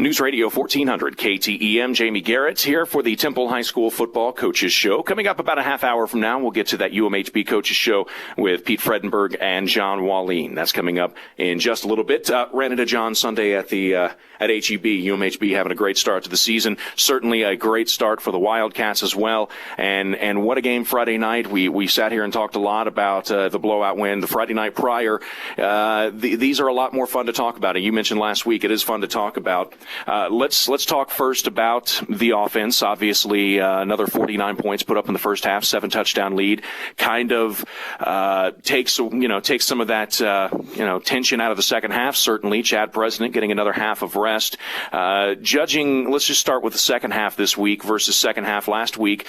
News Radio 1400 KTEM. Jamie Garrett here for the Temple High School Football Coaches Show. Coming up about a half hour from now, we'll get to that UMHB Coaches Show with Pete Fredenberg and John Wallin. That's coming up in just a little bit. Ran into John Sunday at HEB. UMHB having a great start to the season. Certainly a great start for the Wildcats as well. And what a game Friday night. We sat here and talked a lot about the blowout win the Friday night prior. These are a lot more fun to talk about. You mentioned last week it is fun to talk about. Let's talk first about the offense. Obviously, another 49 points put up in the first half, 7-touchdown lead. Kind of takes some of that tension out of the second half. Certainly, Chad President getting another half of rest. Judging, let's just start with the second half this week versus second half last week.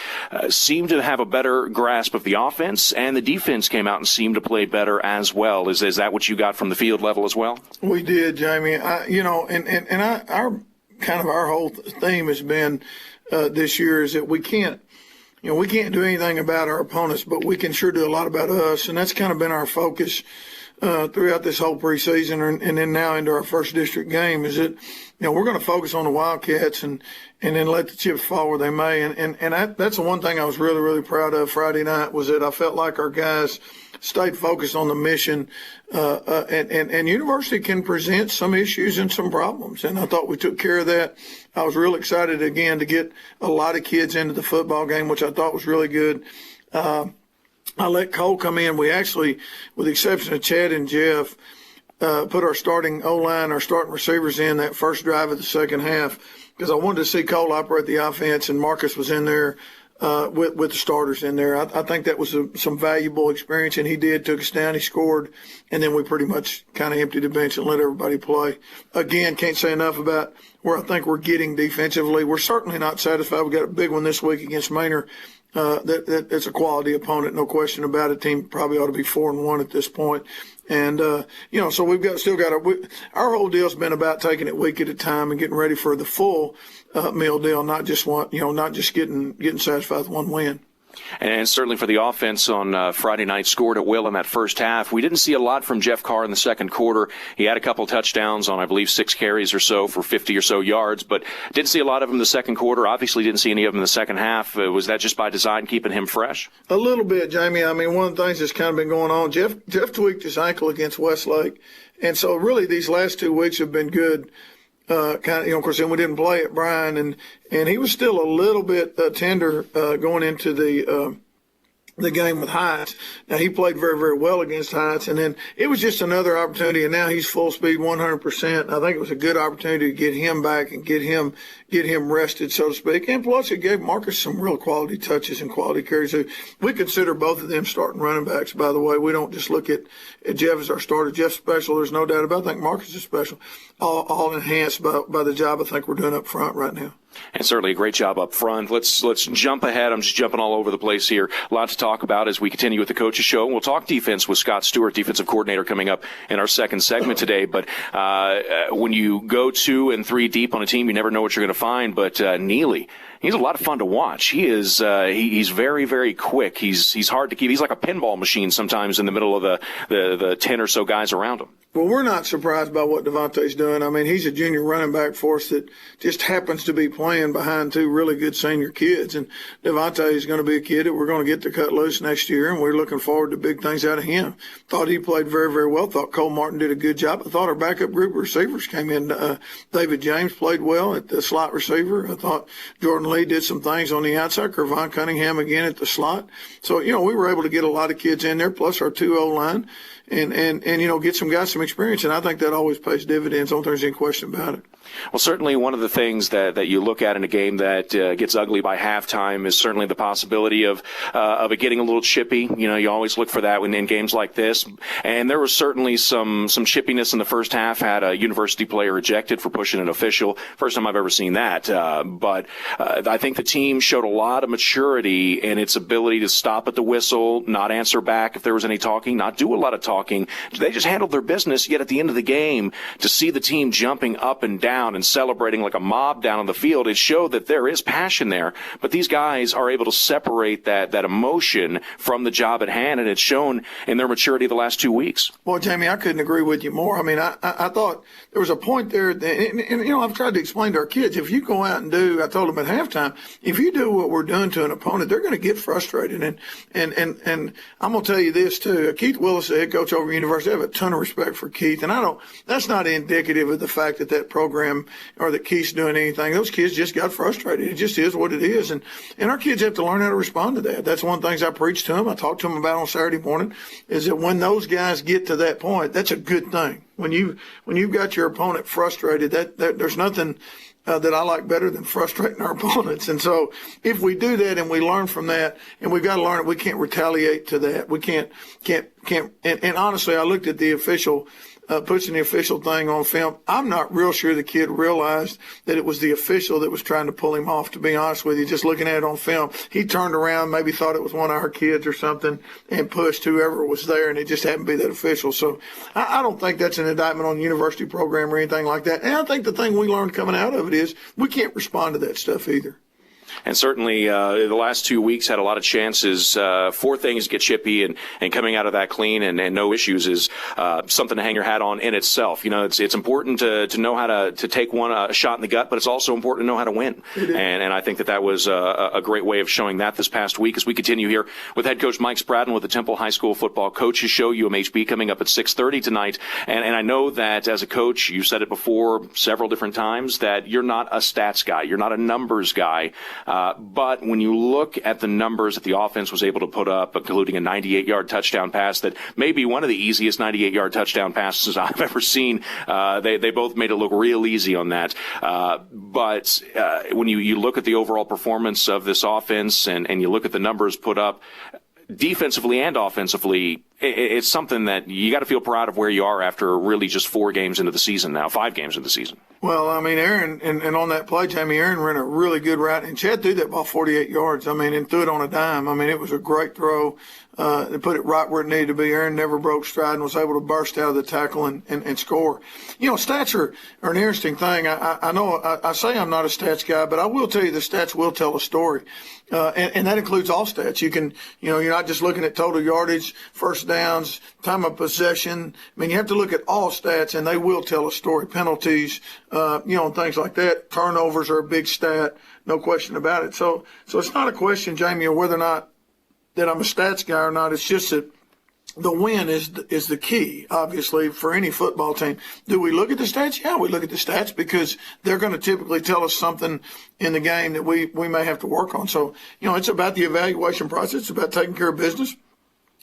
Seemed to have a better grasp of the offense, and the defense came out and seemed to play better as well. Is that what you got from the field level as well? We did, Jamie. Our whole theme has been this year is that we can't do anything about our opponents, but we can sure do a lot about us, and that's kind of been our focus throughout this whole preseason, and then now into our first district game. Is that we're going to focus on the Wildcats and then let the chips fall where they may, and that's the one thing I was really, really proud of Friday night, was that I felt like our guys stayed focused on the mission, and University can present some issues and some problems, and I thought we took care of that. I was real excited again to get a lot of kids into the football game, which I thought was really good. I let Cole come in. We actually, with the exception of Chad and Jeff, put our starting O-line, our starting receivers in that first drive of the second half, because I wanted to see Cole operate the offense, and Marcus was in there with the starters in there. I think that was some valuable experience, and he took us down, he scored, and then we pretty much kind of emptied the bench and let everybody play. Again, can't say enough about where I think we're getting defensively. We're certainly not satisfied. We got a big one this week against Manor. That's a quality opponent, no question about it. Team probably ought to be 4-1 at this point. And, so we've our whole deal's been about taking it week at a time and getting ready for the full meal deal, not just getting satisfied with one win. And certainly for the offense on Friday night, scored at will in that first half. We didn't see a lot from Jeff Carr in the second quarter. He had a couple touchdowns on, I believe, 6 carries or so for 50 or so yards, but didn't see a lot of him in the second quarter. Obviously didn't see any of him in the second half. Was that just by design, keeping him fresh? A little bit, Jamie. I mean, one of the things that's kind of been going on, Jeff tweaked his ankle against Westlake, and so really these last 2 weeks have been good. Of course, then we didn't play at Bryan, and he was still a little bit tender going into the game with Heights. Now, he played very, very well against Heights, and then it was just another opportunity, and now he's full speed, 100%. I think it was a good opportunity to get him back and get him rested, so to speak. And plus, it gave Marcus some real quality touches and quality carries. We consider both of them starting running backs, by the way. We don't just look at Jeff as our starter. Jeff's special, there's no doubt about it. I think Marcus is special. All enhanced by the job I think we're doing up front right now. And certainly a great job up front. Let's jump ahead. I'm just jumping all over the place here. A lot to talk about as we continue with the Coaches Show. We'll talk defense with Scott Stuart, defensive coordinator, coming up in our second segment today. But when you go 2 and 3 deep on a team, you never know what you're going to find. But Neely, he's a lot of fun to watch. He is he's very, very quick. He's hard to keep. He's like a pinball machine sometimes in the middle of the 10 or so guys around him. Well, we're not surprised by what Devontae's doing. I mean, he's a junior running back for us that just happens to be playing behind 2 really good senior kids. And Devontae is going to be a kid that we're going to get to cut loose next year, and we're looking forward to big things out of him. Thought he played very, very well. Thought Cole Martin did a good job. I thought our backup group of receivers came in. David James played well at the slot receiver. I thought Jordan Lee did some things on the outside. Kervon Cunningham again at the slot. So, we were able to get a lot of kids in there, plus our 2 O-line. And get some guys some experience, and I think that always pays dividends. I don't think there's any question about it. Well, certainly one of the things that you look at in a game that gets ugly by halftime is certainly the possibility of it getting a little chippy. You always look for that in games like this. And there was certainly some chippiness in the first half. Had a University player ejected for pushing an official. First time I've ever seen that. But I think the team showed a lot of maturity in its ability to stop at the whistle, not answer back if there was any talking, not do a lot of talking. They just handled their business. Yet at the end of the game, to see the team jumping up and down and celebrating like a mob down on the field, it showed that there is passion there. But these guys are able to separate that emotion direction from the job at hand, and it's shown in their maturity the last 2 weeks. Well, Jamie, I couldn't agree with you more. I mean, I thought there was a point there, and I've tried to explain to our kids, if you go out and I told them at halftime, if you do what we're doing to an opponent, they're going to get frustrated. And I'm going to tell you this, too. Keith Willis, the head coach over University, I have a ton of respect for Keith, and that's not indicative of the fact that program or that Keith's doing anything. Those kids just got frustrated. It just is what it is. And our kids have to learn how to respond to that. That's one of the things I preach to them. I talk to them about on Saturday morning, is that when those guys get to that point, that's a good thing. When you've got your opponent frustrated, that there's nothing that I like better than frustrating our opponents. And so if we do that and we learn from that, and we've got to learn it, we can't retaliate to that. We can't. And honestly, I looked at the official pushing the official thing on film. I'm not real sure the kid realized that it was the official that was trying to pull him off, to be honest with you. Just looking at it on film, he turned around, maybe thought it was one of our kids or something, and pushed whoever was there, and it just happened to be that official. So I don't think that's an indictment on the university program or anything like that. And I think the thing we learned coming out of it is we can't respond to that stuff either. And certainly the last 2 weeks had a lot of chances for things to get chippy, and coming out of that clean and no issues is something to hang your hat on in itself. You know, it's important to know how to take a shot in the gut, but it's also important to know how to win. And I think that was a great way of showing that this past week as we continue here with head coach Mike Spradlin with the Temple High School Football Coaches Show, UMHB, coming up at 6:30 tonight. And I know that as a coach, you said it before several different times, that you're not a stats guy. You're not a numbers guy. But when you look at the numbers that the offense was able to put up, including a 98-yard touchdown pass that may be one of the easiest 98-yard touchdown passes I've ever seen, they both made it look real easy on that. But when you look at the overall performance of this offense and you look at the numbers put up, defensively and offensively, it's something that you got to feel proud of where you are after really just 4 games into the season now, 5 games into the season. Well, I mean, Aaron, and on that play, Jamie, Aaron ran a really good route, and Chad threw that ball 48 yards. I mean, and threw it on a dime. I mean, it was a great throw. They put it right where it needed to be. Aaron never broke stride and was able to burst out of the tackle and score. You know, stats are an interesting thing. I know I say I'm not a stats guy, but I will tell you the stats will tell a story. And that includes all stats. You're not just looking at total yardage, first downs, time of possession. I mean, you have to look at all stats, and they will tell a story. Penalties, and things like that. Turnovers are a big stat, no question about it. So it's not a question, Jamie, of whether or not that I'm a stats guy or not. It's just that the win is the key, obviously, for any football team. Do we look at the stats? Yeah, we look at the stats because they're going to typically tell us something in the game that we may have to work on. So, it's about the evaluation process. It's about taking care of business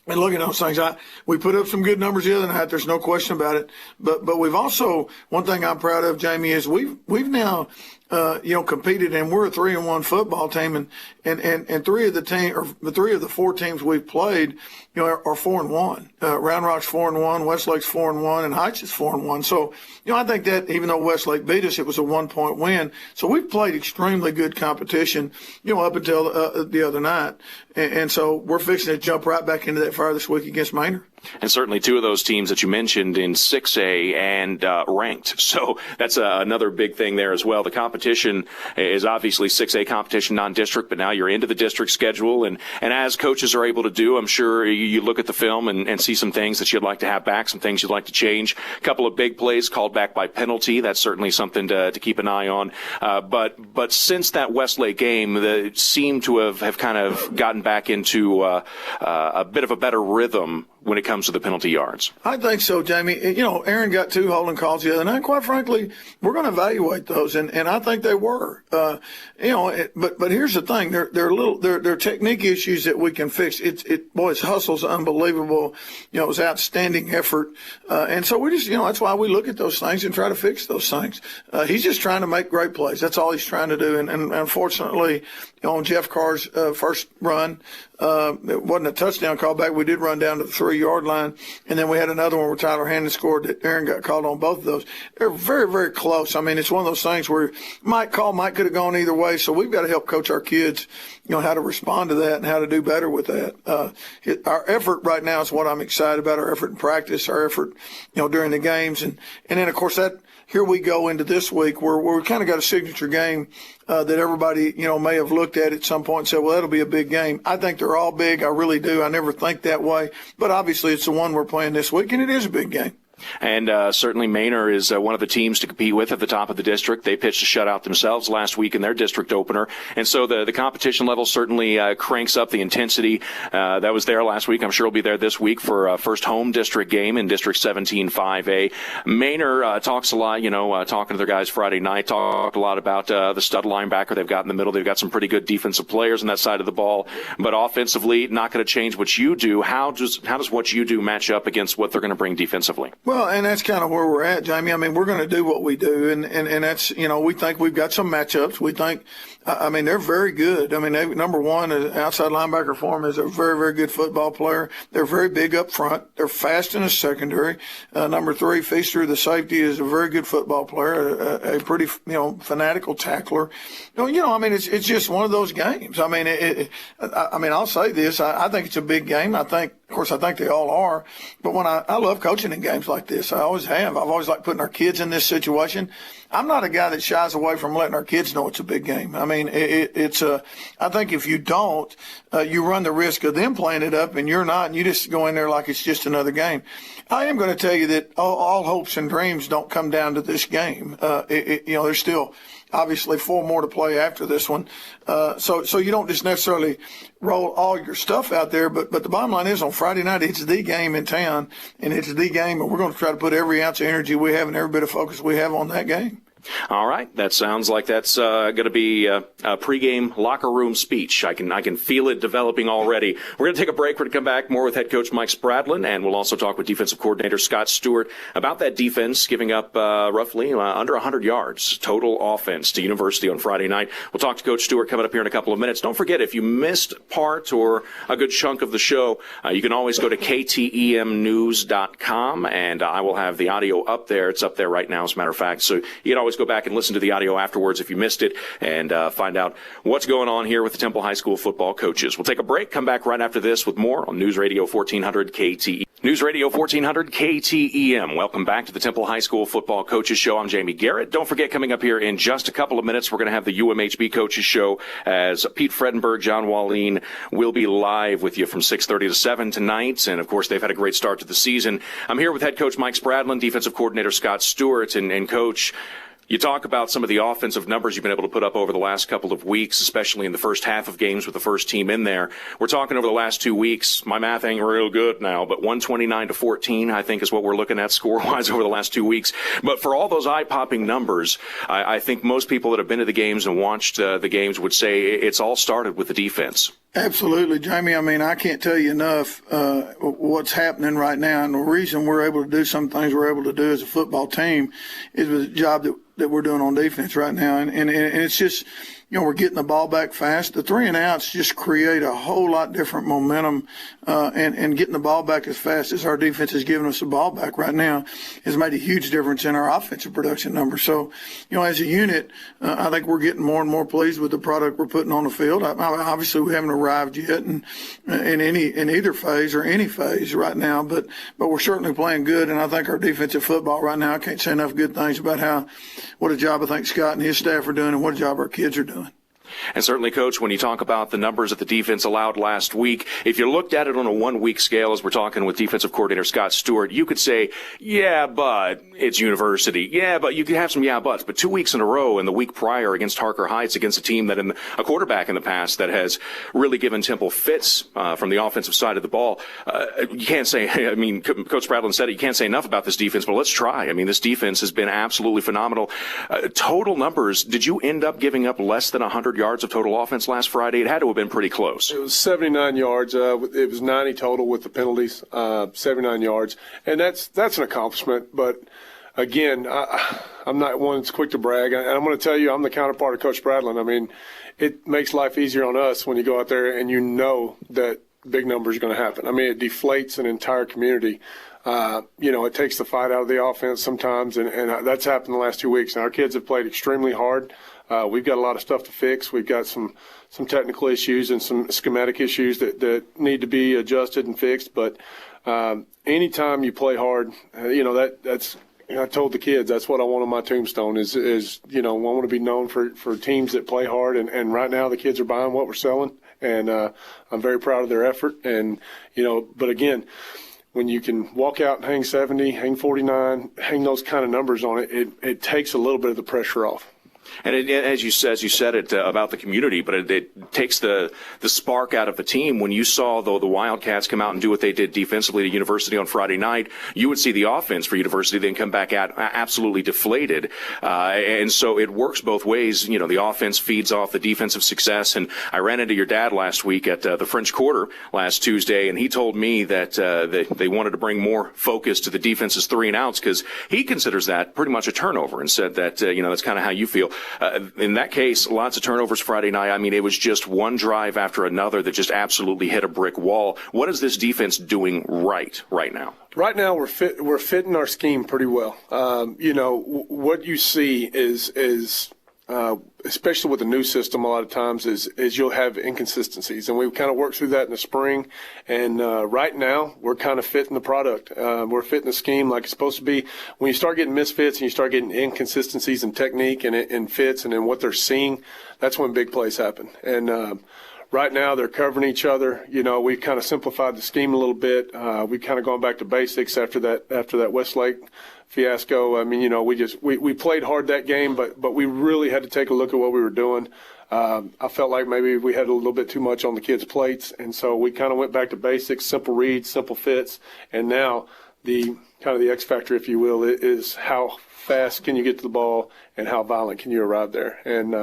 and looking at those things. We put up some good numbers the other night. There's no question about it. But we've also, one thing I'm proud of, Jamie, is we've now competed, and we're a 3-1 football team, and 3 of the 4 teams we've played, are 4-1. Round Rock's 4-1, Westlake's 4-1, and Heights is 4-1. So, I think that even though Westlake beat us, it was a 1-point win. So we've played extremely good competition, up until the other night, and so we're fixing to jump right back into that fire this week against Maynard. And certainly 2 of those teams that you mentioned in 6A and ranked. So that's another big thing there as well. The competition is obviously 6A competition, non-district, but now you're into the district schedule. And as coaches are able to do, I'm sure you look at the film and see some things that you'd like to have back, some things you'd like to change. A couple of big plays called back by penalty. That's certainly something to keep an eye on. But since that Westlake game, they seem to have kind of gotten back into a bit of a better rhythm when it comes to the penalty yards. I think so, Jamie. Aaron got 2 holding calls the other night. Quite frankly, we're going to evaluate those, and I think they were. But here's the thing: they're technique issues that we can fix. His hustle's unbelievable. It was outstanding effort, and so we just, that's why we look at those things and try to fix those things. He's just trying to make great plays. That's all he's trying to do, and unfortunately, on Jeff Carr's first run, it wasn't a touchdown call back. We did run down to the 3-yard line, and then we had another one where Tyler Hannon scored that Aaron got called on both of those. They're very, very close. I mean, it's one of those things where Mike could have gone either way, so we've got to help coach our kids, how to respond to that and how to do better with that. Our effort right now is what I'm excited about, our effort in practice, our effort, during the games. And then, of course, that here we go into this week where we kind of got a signature game that everybody, may have looked at some point and said, well, that'll be a big game. I think they're all big. I really do. I never think that way. But obviously it's the one we're playing this week, and it is a big game. And certainly Manor is one of the teams to compete with at the top of the district. They pitched a shutout themselves last week in their district opener. And so the competition level certainly cranks up the intensity. That was there last week. I'm sure it'll be there this week for a first home district game in District 17 5A. Manor talks a lot, talking to their guys Friday night, talked a lot about the stud linebacker they've got in the middle. They've got some pretty good defensive players on that side of the ball. But offensively, not going to change what you do. How does what you do match up against what they're going to bring defensively? Well, and that's kind of where we're at, Jamie. I mean, we're going to do what we do, and that's, we think we've got some matchups. We think, they're very good. I mean, number one, outside linebacker for them is a very, very good football player. They're very big up front. They're fast in the secondary. Number three, Feaster, the safety, is a very good football player, a pretty, fanatical tackler. It's just one of those games. I'll say this. I think it's a big game. Of course, I think they all are. But I love coaching in games like this. I always have. I've always liked putting our kids in this situation. I'm not a guy that shies away from letting our kids know it's a big game. I think if you don't, you run the risk of them playing it up and you're not, and you just go in there like it's just another game. I am going to tell you that all hopes and dreams don't come down to this game. There's still obviously 4 more to play after this one. So you don't just necessarily roll all your stuff out there, but the bottom line is on Friday night, it's the game in town, and it's the game, and we're going to try to put every ounce of energy we have and every bit of focus we have on that game. All right. That sounds like that's going to be a pregame locker room speech. I can feel it developing already. We're going to take a break. We're going to come back more with head coach Mike Spradlin, and we'll also talk with defensive coordinator Scott Stuart about that defense giving up roughly under 100 yards total offense to University on Friday night. We'll talk to Coach Stuart coming up here in a couple of minutes. Don't forget, if you missed part or a good chunk of the show, you can always go to ktemnews.com, and I will have the audio up there. It's up there right now, as a matter of fact. So you can always go back and listen to the audio afterwards if you missed it, and find out what's going on here with the Temple High School football coaches. We'll take a break, come back right after this with more on News Radio 1400 KTE. News Radio 1400 KTEM. Welcome back to the Temple High School Football Coaches Show. I'm Jamie Garrett. Don't forget, coming up here in just a couple of minutes, we're going to have the UMHB Coaches Show as Pete Fredenberg, John Wallin will be live with you from 6:30 to 7 tonight. And, of course, they've had a great start to the season. I'm here with head coach Mike Spradlin, defensive coordinator Scott Stewart, and Coach, you talk about some of the offensive numbers you've been able to put up over the last couple of weeks, especially in the first half of games with the first team in there. We're talking over the last 2 weeks. My math ain't real good now, but 129-14, I think, is what we're looking at score-wise over the last 2 weeks. But for all those eye-popping numbers, I think most people that have been to the games and watched the games would say it's all started with the defense. Absolutely, Jamie. I can't tell you enough what's happening right now. And the reason we're able to do some things we're able to do as a football team is with the job that we're doing on defense right now. And it's just, we're getting the ball back fast. The 3 and outs just create a whole lot different momentum, and getting the ball back as fast as our defense is giving us the ball back right now has made a huge difference in our offensive production numbers. So, as a unit, I think we're getting more and more pleased with the product we're putting on the field. Obviously, we haven't arrived yet in either phase or any phase right now, but we're certainly playing good. And I think our defensive football right now, I can't say enough good things about what a job I think Scott and his staff are doing and what a job our kids are doing. And certainly, Coach, when you talk about the numbers that the defense allowed last week, if you looked at it on a 1-week scale, as we're talking with defensive coordinator Scott Stewart, you could say, yeah, but it's University. Yeah, but you could have some yeah buts. But 2 weeks in a row and the week prior against Harker Heights, against a team a quarterback in the past that has really given Temple fits from the offensive side of the ball. You can't say, Coach Spradlin said it, you can't say enough about this defense, but let's try. This defense has been absolutely phenomenal. Total numbers, did you end up giving up less than 100 yards of total offense last Friday? It had to have been pretty close. It was 79 yards. It was 90 total with the penalties, 79 yards. And that's an accomplishment. But, again, I'm not one that's quick to brag. And I'm going to tell you, I'm the counterpart of Coach Spradlin. It makes life easier on us when you go out there and you know that big numbers are going to happen. It deflates an entire community. It takes the fight out of the offense sometimes, and that's happened the last 2 weeks. And our kids have played extremely hard. We've got a lot of stuff to fix. We've got some technical issues and some schematic issues that need to be adjusted and fixed. But anytime you play hard, that's I told the kids that's what I want on my tombstone is I want to be known for teams that play hard, and right now the kids are buying what we're selling, and I'm very proud of their effort. And but again, when you can walk out and hang 70, hang 49, hang those kind of numbers on it, it takes a little bit of the pressure off. And as you said it about the community, but it takes the spark out of the team. When you saw the Wildcats come out and do what they did defensively to University on Friday night, you would see the offense for University then come back out absolutely deflated. And so it works both ways. The offense feeds off the defensive success. And I ran into your dad last week at the French Quarter last Tuesday, and he told me that they wanted to bring more focus to the defense's 3 and outs because he considers that pretty much a turnover, and said that that's kind of how you feel. In that case, lots of turnovers Friday night. I mean, it was just one drive after another that just absolutely hit a brick wall. What is this defense doing right now? Right now, we're fitting our scheme pretty well. What you see is especially with the new system, a lot of times is you'll have inconsistencies, and we kind of worked through that in the spring. And right now, we're kind of fitting the product. We're fitting the scheme like it's supposed to be. When you start getting misfits and you start getting inconsistencies in technique and fits and in what they're seeing, that's when big plays happen. And right now, they're covering each other. We've kind of simplified the scheme a little bit. We've kind of gone back to basics after that Westlake fiasco. I mean, we played hard that game, but we really had to take a look at what we were doing. I felt like maybe we had a little bit too much on the kids' plates, and so we kind of went back to basics, simple reads, simple fits, and now the kind of the X factor, if you will, is how fast can you get to the ball and how violent can you arrive there. And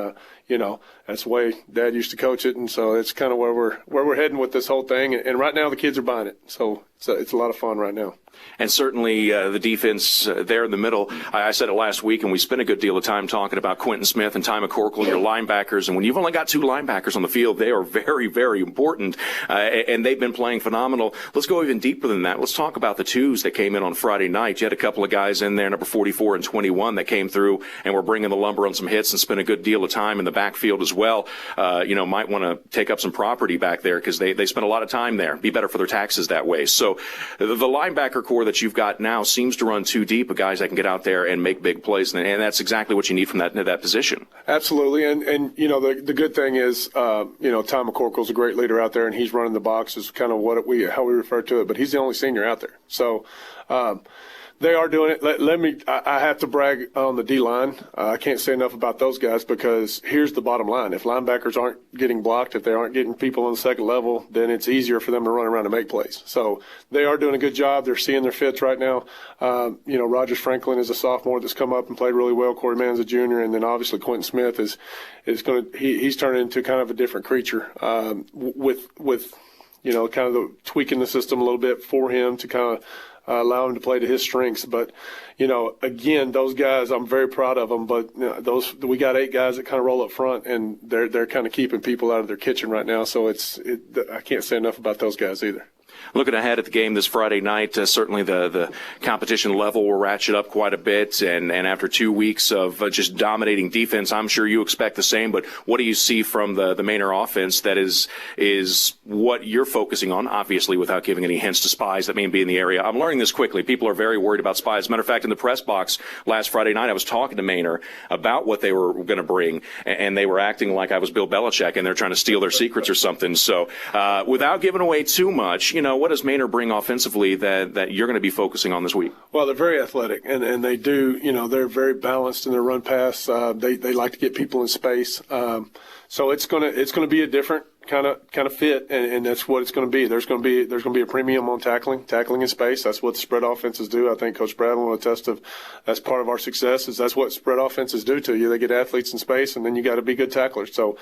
that's the way Dad used to coach it, and so it's kind of where we're heading with this whole thing. And right now the kids are buying it, so it's a lot of fun right now. And certainly the defense there in the middle, I said it last week, and we spent a good deal of time talking about Quentin Smith and Ty McCorkle, your linebackers. And when you've only got 2 linebackers on the field, they are very, very important, and they've been playing phenomenal. Let's go even deeper than that. Let's talk about the 2s that came in on Friday night. You had a couple of guys in there, number 44 and 21, that came through and were bringing the lumber on some hits and spent a good deal of time in the backfield as well. Might want to take up some property back there because they spent a lot of time there. Be better for their taxes that way. So the linebacker core that you've got now seems to run too deep of guys that can get out there and make big plays, and that's exactly what you need from that position. Absolutely, and the good thing is, Ty McCorkle's a great leader out there, and he's running the box is kind of how we refer to it. But he's the only senior out there, so. They are doing it. I have to brag on the D-line. I can't say enough about those guys because here's the bottom line. If linebackers aren't getting blocked, if they aren't getting people on the second level, then it's easier for them to run around and make plays. So they are doing a good job. They're seeing their fits right now. Rogers Franklin is a sophomore that's come up and played really well. Corey Mann's a junior. And then obviously Quentin Smith he's turning into kind of a different creature with kind of the tweaking the system a little bit for him to kind of allow him to play to his strengths. But, again, those guys, I'm very proud of them. But we got 8 guys that kind of roll up front, and they're kind of keeping people out of their kitchen right now. So I can't say enough about those guys either. Looking ahead at the game this Friday night, certainly the competition level will ratchet up quite a bit. And after 2 weeks of just dominating defense, I'm sure you expect the same. But what do you see from the Manor offense that is what you're focusing on, obviously without giving any hints to spies that may be in the area? I'm learning this quickly. People are very worried about spies. As a matter of fact, in the press box last Friday night, I was talking to Manor about what they were going to bring, and they were acting like I was Bill Belichick and they're trying to steal their secrets or something. So without giving away too much, what does Manor bring offensively that you're going to be focusing on this week? Well, they're very athletic, and they do, they're very balanced in their run pass. They like to get people in space. So it's going to be a different kind of fit, and that's what it's going to be. There's going to be a premium on tackling in space. That's what the spread offenses do. I think Coach Spradlin will attest to that's part of our success. That's what spread offenses do to you. They get athletes in space, and then you got to be good tacklers. So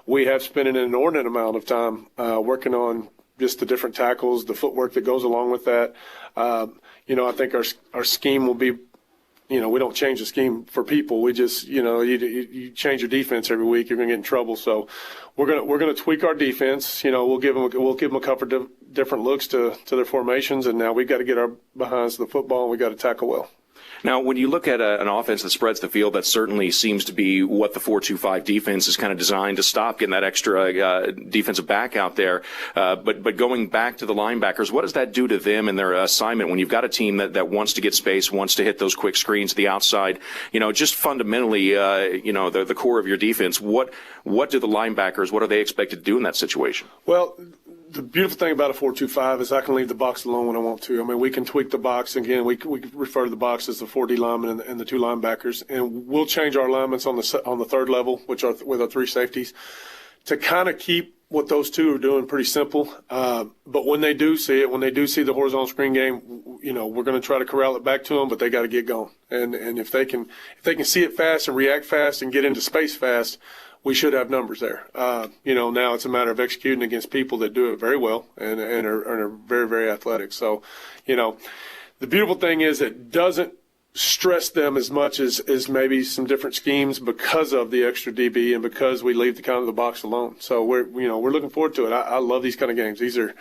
we have spent an inordinate amount of time working on just the different tackles, the footwork that goes along with that. I think our scheme will be, we don't change the scheme for people. We just, you change your defense every week, you're going to get in trouble. So we're going to tweak our defense. We'll give them a couple of different looks to their formations, and now we've got to get our behinds to the football, and we've got to tackle well. Now, when you look at an offense that spreads the field, that certainly seems to be what the 4-2-5 defense is kind of designed to stop, getting that extra defensive back out there. But going back to the linebackers, what does that do to them and their assignment when you've got a team that wants to get space, wants to hit those quick screens to the outside? Just fundamentally, the core of your defense. What do the linebackers, what are they expected to do in that situation? Well, the beautiful thing about a 4-2-5 is I can leave the box alone when I want to. I mean, we can tweak the box. Again, we refer to the box as the 4D linemen and the 2 linebackers, and we'll change our alignments on the third level, which are with our 3 safeties, to kind of keep what those 2 are doing pretty simple. But when they do see it, when they do see the horizontal screen game, we're going to try to corral it back to them, but they got to get going. And if they can see it fast and react fast and get into space fast, we should have numbers there. Now it's a matter of executing against people that do it very well and are very, very athletic. So, the beautiful thing is it doesn't stress them as much as maybe some different schemes because of the extra DB and because we leave the box alone. So we're looking forward to it. I love these kind of games. These are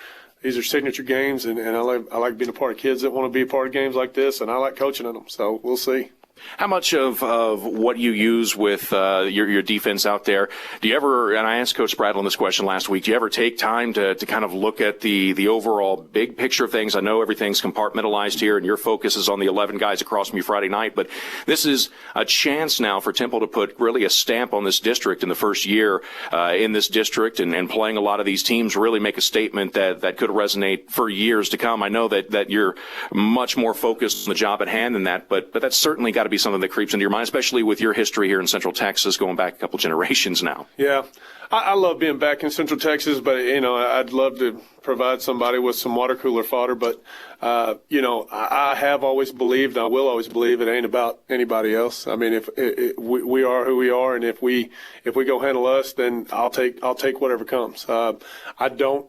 signature games, and I like being a part of kids that want to be a part of games like this, and I like coaching in them. So we'll see. How much of what you use with your defense out there, do you ever, and I asked Coach Spradlin this question last week, do you ever take time to kind of look at the overall big picture of things? I know everything's compartmentalized here, and your focus is on the 11 guys across from you Friday night, but this is a chance now for Temple to put really a stamp on this district in the first year in this district, and playing a lot of these teams really make a statement that could resonate for years to come. I know that you're much more focused on the job at hand than that, but that's certainly got to be something that creeps into your mind, especially with your history here in Central Texas going back a couple generations now. Yeah, I love being back in Central Texas, but, I'd love to provide somebody with some water cooler fodder. But, I have always believed, I will always believe it ain't about anybody else. I mean, if we are who we are, and if we go handle us, then I'll take whatever comes. I don't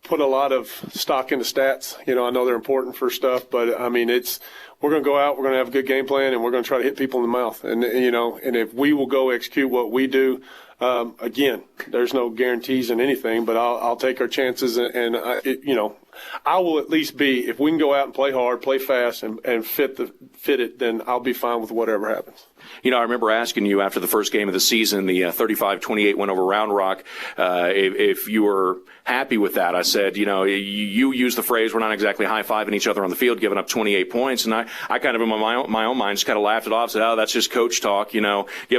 put a lot of stock into stats. I know they're important for stuff, but, I mean, we're going to go out, we're going to have a good game plan, and we're going to try to hit people in the mouth. And if we will go execute what we do, again, there's no guarantees in anything, but I'll take our chances, and I will at least be, if we can go out and play hard, play fast, and fit it, then I'll be fine with whatever happens. I remember asking you after the first game of the season, the 35-28 win over Round Rock, if you were happy with that. I said, you use the phrase, we're not exactly high-fiving each other on the field, giving up 28 points. And I kind of, in my own mind, just kind of laughed it off, said, that's just coach talk, giving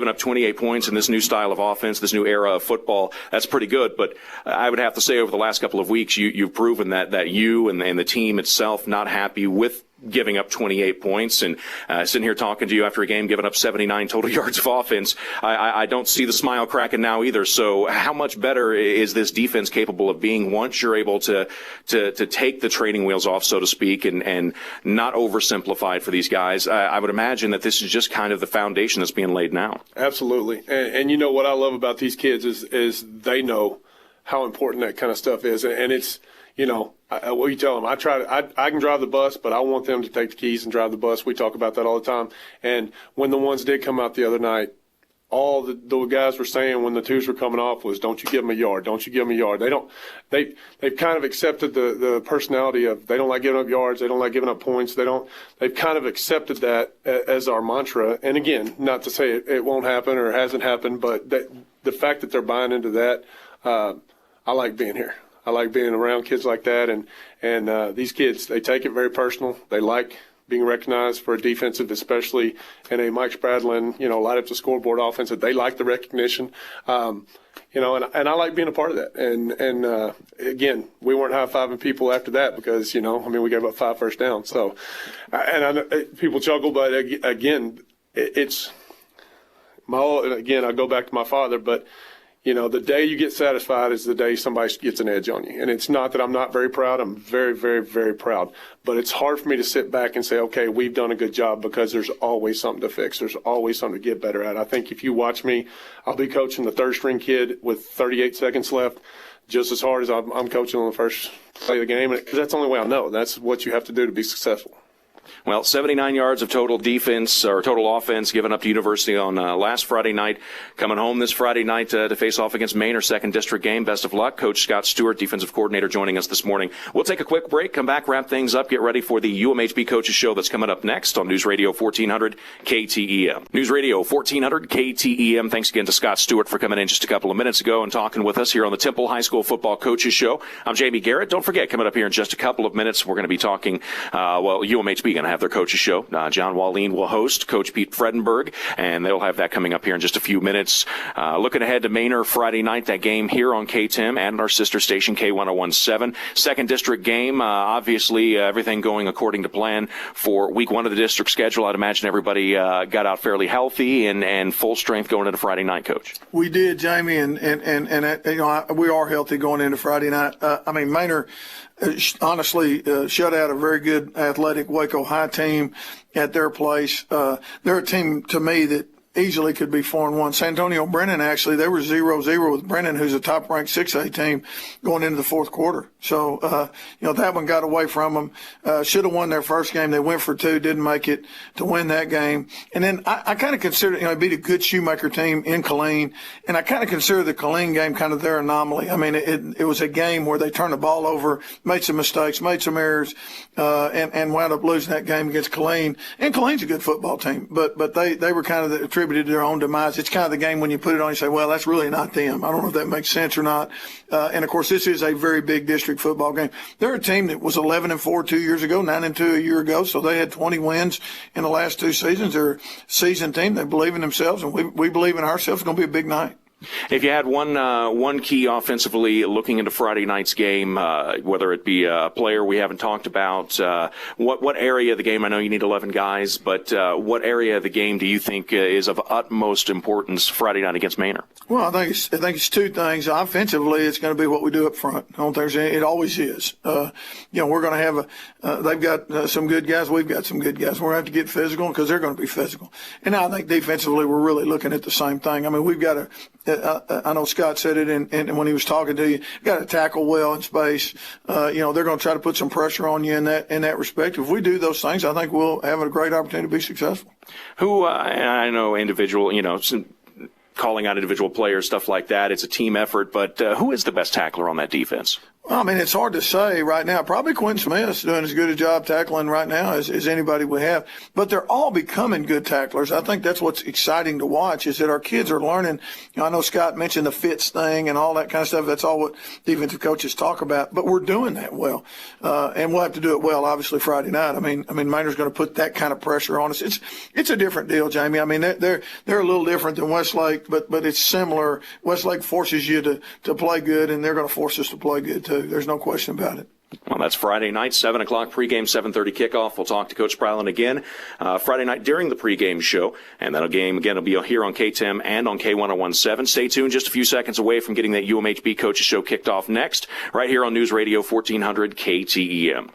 up 28 points in this new style of offense, this new era of football. That's pretty good. But I would have to say over the last couple of weeks, you've proven that you and the team itself not happy with giving up 28 points, and sitting here talking to you after a game giving up 79 total yards of offense, I don't see the smile cracking now either. So how much better is this defense capable of being once you're able to take the training wheels off, so to speak, and not oversimplify it for these guys? I would imagine that this is just kind of the foundation that's being laid now. Absolutely. And what I love about these kids is they know how important that kind of stuff is. And it's, what you tell them, I can drive the bus, but I want them to take the keys and drive the bus. We talk about that all the time. And when the ones did come out the other night, all the guys were saying when the twos were coming off was, don't you give them a yard, don't you give them a yard. They've kind of accepted the personality of, they don't like giving up yards, they don't like giving up points. They've kind of accepted that as our mantra. And again, not to say it won't happen or hasn't happened, but the fact that they're buying into that, I like being here. I like being around kids like that, and these kids, they take it very personal. They like being recognized for a defensive, especially in a Mike Spradlin, light up the scoreboard offense. They like the recognition, and I like being a part of that. And again, we weren't high-fiving people after that because, we gave up 5 first downs. So, and I know people chuckle, but again, I go back to my father, but the day you get satisfied is the day somebody gets an edge on you. And it's not that I'm not very proud. I'm very, very, very proud. But it's hard for me to sit back and say, okay, we've done a good job, because there's always something to fix. There's always something to get better at. I think if you watch me, I'll be coaching the third-string kid with 38 seconds left just as hard as I'm coaching on the first play of the game. And that's the only way I know. That's what you have to do to be successful. Well, 79 yards of total defense or total offense given up to University on last Friday night. Coming home this Friday night to face off against Maine, our second district game. Best of luck. Coach Scott Stuart, defensive coordinator, joining us this morning. We'll take a quick break, come back, wrap things up, get ready for the UMHB Coaches Show that's coming up next on News Radio 1400 KTEM. News Radio 1400 KTEM. Thanks again to Scott Stuart for coming in just a couple of minutes ago and talking with us here on the Temple High School Football Coaches Show. I'm Jamie Garrett. Don't forget, coming up here in just a couple of minutes, we're going to be talking, UMHB going to have their coaches show. John Wallin will host, Coach Pete Fredenberg, and they'll have that coming up here in just a few minutes. Looking ahead to Manor Friday night, that game here on KTEM and our sister station K1017. Second district game, obviously everything going according to plan for week one of the district schedule. I'd imagine everybody got out fairly healthy and full strength going into Friday night, Coach. We did, Jamie, and we are healthy going into Friday night. Manor honestly shut out a very good athletic Waco High team at their place. They're a team to me that easily could be 4-1. San Antonio Brennan, actually, they were 0-0 with Brennan, who's a top-ranked 6A team going into the fourth quarter. So, that one got away from them. Should have won their first game. They went for two, didn't make it to win that game. And then I kind of consider, it beat a good Shoemaker team in Killeen, and I kind of consider the Killeen game kind of their anomaly. It was a game where they turned the ball over, made some mistakes, made some errors, and wound up losing that game against Killeen. And Killeen's a good football team, but they were kind of attributed to their own demise. It's kind of the game when you put it on, you say, well, that's really not them. I don't know if that makes sense or not. And of course, this is a very big district football game. They're a team that was 11-4 2 years ago, 9-2 a year ago. So they had 20 wins in the last two seasons. They're a seasoned team. They believe in themselves, and we believe in ourselves. It's going to be a big night. If you had one key offensively looking into Friday night's game, whether it be a player we haven't talked about, what area of the game? I know you need 11 guys, but what area of the game do you think is of utmost importance Friday night against Manor? Well, I think it's two things. Offensively, it's going to be what we do up front. I don't think it always is. We're going to have they've got some good guys. We've got some good guys. We're going to have to get physical because they're going to be physical. And I think defensively, we're really looking at the same thing. We've got to. I know Scott said it and when he was talking to you, got to tackle well in space. They're going to try to put some pressure on you in that respect. If we do those things, I think we'll have a great opportunity to be successful. Who, I know individual, calling out individual players, stuff like that. It's a team effort, but who is the best tackler on that defense? Well, it's hard to say right now. Probably Quentin Smith's doing as good a job tackling right now as anybody we have. But they're all becoming good tacklers. I think that's what's exciting to watch is that our kids are learning. I know Scott mentioned the fits thing and all that kind of stuff. That's all what defensive coaches talk about. But we're doing that well. And we'll have to do it well, obviously, Friday night. Manor's going to put that kind of pressure on us. It's a different deal, Jamie. They're a little different than Westlake, but it's similar. Westlake forces you to play good, and they're going to force us to play good, too. There's no question about it. Well, that's Friday night, 7 o'clock pregame, 7:30 kickoff. We'll talk to Coach Spradlin again Friday night during the pregame show. And that game, again, will be here on KTEM and on K1017. Stay tuned, just a few seconds away from getting that UMHB Coaches Show kicked off next, right here on News Radio 1400 KTEM.